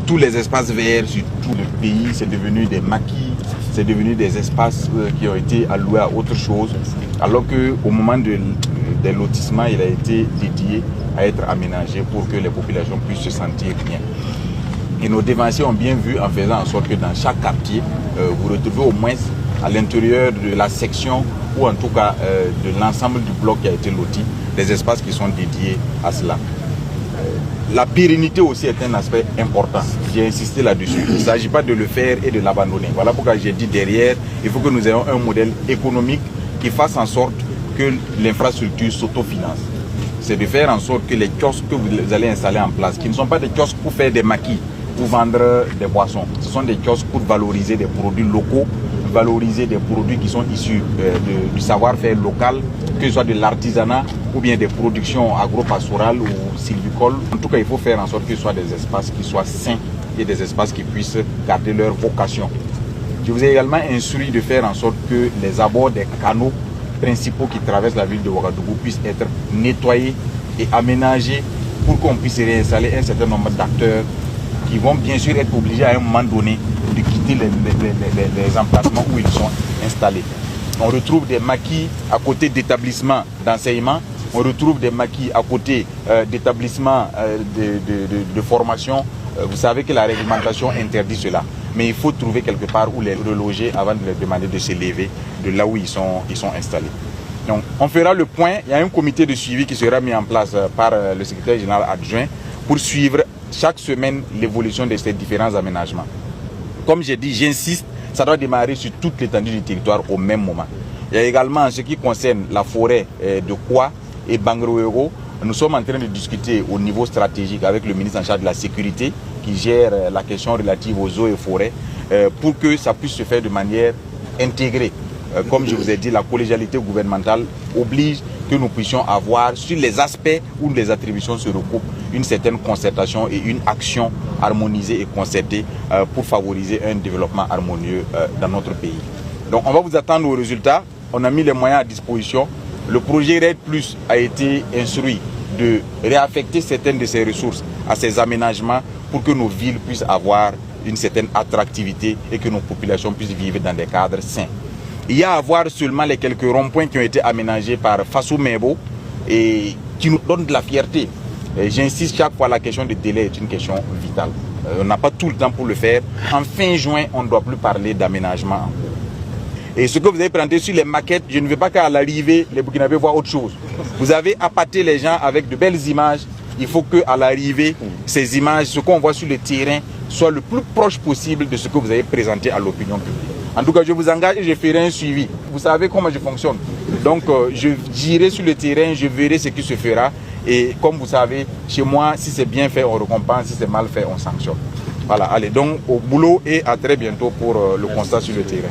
tous les espaces verts sur tout le pays, c'est devenu des maquis, c'est devenu des espaces qui ont été alloués à autre chose, alors qu'au moment des lotissements, il a été dédié à être aménagé pour que les populations puissent se sentir bien. Et nos dévanciers ont bien vu en faisant en sorte que dans chaque quartier, vous retrouvez au moins à l'intérieur de la section ou en tout cas de l'ensemble du bloc qui a été loti, des espaces qui sont dédiés à cela. La pérennité aussi est un aspect important. J'ai insisté là-dessus. Il ne s'agit pas de le faire et de l'abandonner. Voilà pourquoi j'ai dit derrière, il faut que nous ayons un modèle économique qui fasse en sorte que l'infrastructure s'autofinance. C'est de faire en sorte que les kiosques que vous allez installer en place, qui ne sont pas des kiosques pour faire des maquis, pour vendre des boissons. Ce sont des kiosques pour valoriser des produits locaux, valoriser des produits qui sont issus du savoir-faire local, que ce soit de l'artisanat ou bien des productions agro-pastorales ou sylvicoles. En tout cas, il faut faire en sorte que ce soit des espaces qui soient sains et des espaces qui puissent garder leur vocation. Je vous ai également instruit de faire en sorte que les abords des canaux principaux qui traversent la ville de Ouagadougou puissent être nettoyés et aménagés pour qu'on puisse réinstaller un certain nombre d'acteurs qui vont bien sûr être obligés à un moment donné de quitter les emplacements où ils sont installés. On retrouve des maquis à côté d'établissements d'enseignement, on retrouve des maquis à côté d'établissements de formation. Vous savez que la réglementation interdit cela, mais il faut trouver quelque part où les reloger avant de leur demander de se lever de là où ils sont installés. Donc on fera le point, il y a un comité de suivi qui sera mis en place par le secrétaire général adjoint pour suivre chaque semaine l'évolution de ces différents aménagements. Comme j'ai dit, j'insiste, ça doit démarrer sur toute l'étendue du territoire au même moment. Il y a également en ce qui concerne la forêt de Kwa et Bangroero, nous sommes en train de discuter au niveau stratégique avec le ministre en charge de la sécurité qui gère la question relative aux eaux et forêts pour que ça puisse se faire de manière intégrée. Comme je vous ai dit, la collégialité gouvernementale oblige que nous puissions avoir sur les aspects où les attributions se recoupent une certaine concertation et une action harmonisée et concertée pour favoriser un développement harmonieux dans notre pays. Donc on va vous attendre aux résultats. On a mis les moyens à disposition. Le projet RED Plus a été instruit de réaffecter certaines de ces ressources à ces aménagements pour que nos villes puissent avoir une certaine attractivité et que nos populations puissent vivre dans des cadres sains. Il y a à voir seulement les quelques ronds-points qui ont été aménagés par Fassou Mebo et qui nous donnent de la fierté. J'insiste chaque fois, la question de délai est une question vitale. On n'a pas tout le temps pour le faire. En fin juin, on ne doit plus parler d'aménagement en cours. Et ce que vous avez présenté sur les maquettes, je ne veux pas qu'à l'arrivée, les Burkinabés voient autre chose. Vous avez appâté les gens avec de belles images. Il faut qu'à l'arrivée, ces images, ce qu'on voit sur le terrain, soient le plus proche possible de ce que vous avez présenté à l'opinion publique. En tout cas, je vous engage et je ferai un suivi. Vous savez comment je fonctionne. Donc, j'irai sur le terrain, je verrai ce qui se fera. Et comme vous savez, chez moi, si c'est bien fait, on récompense. Si c'est mal fait, on sanctionne. Voilà, allez, donc au boulot et à très bientôt pour le constat sur le terrain.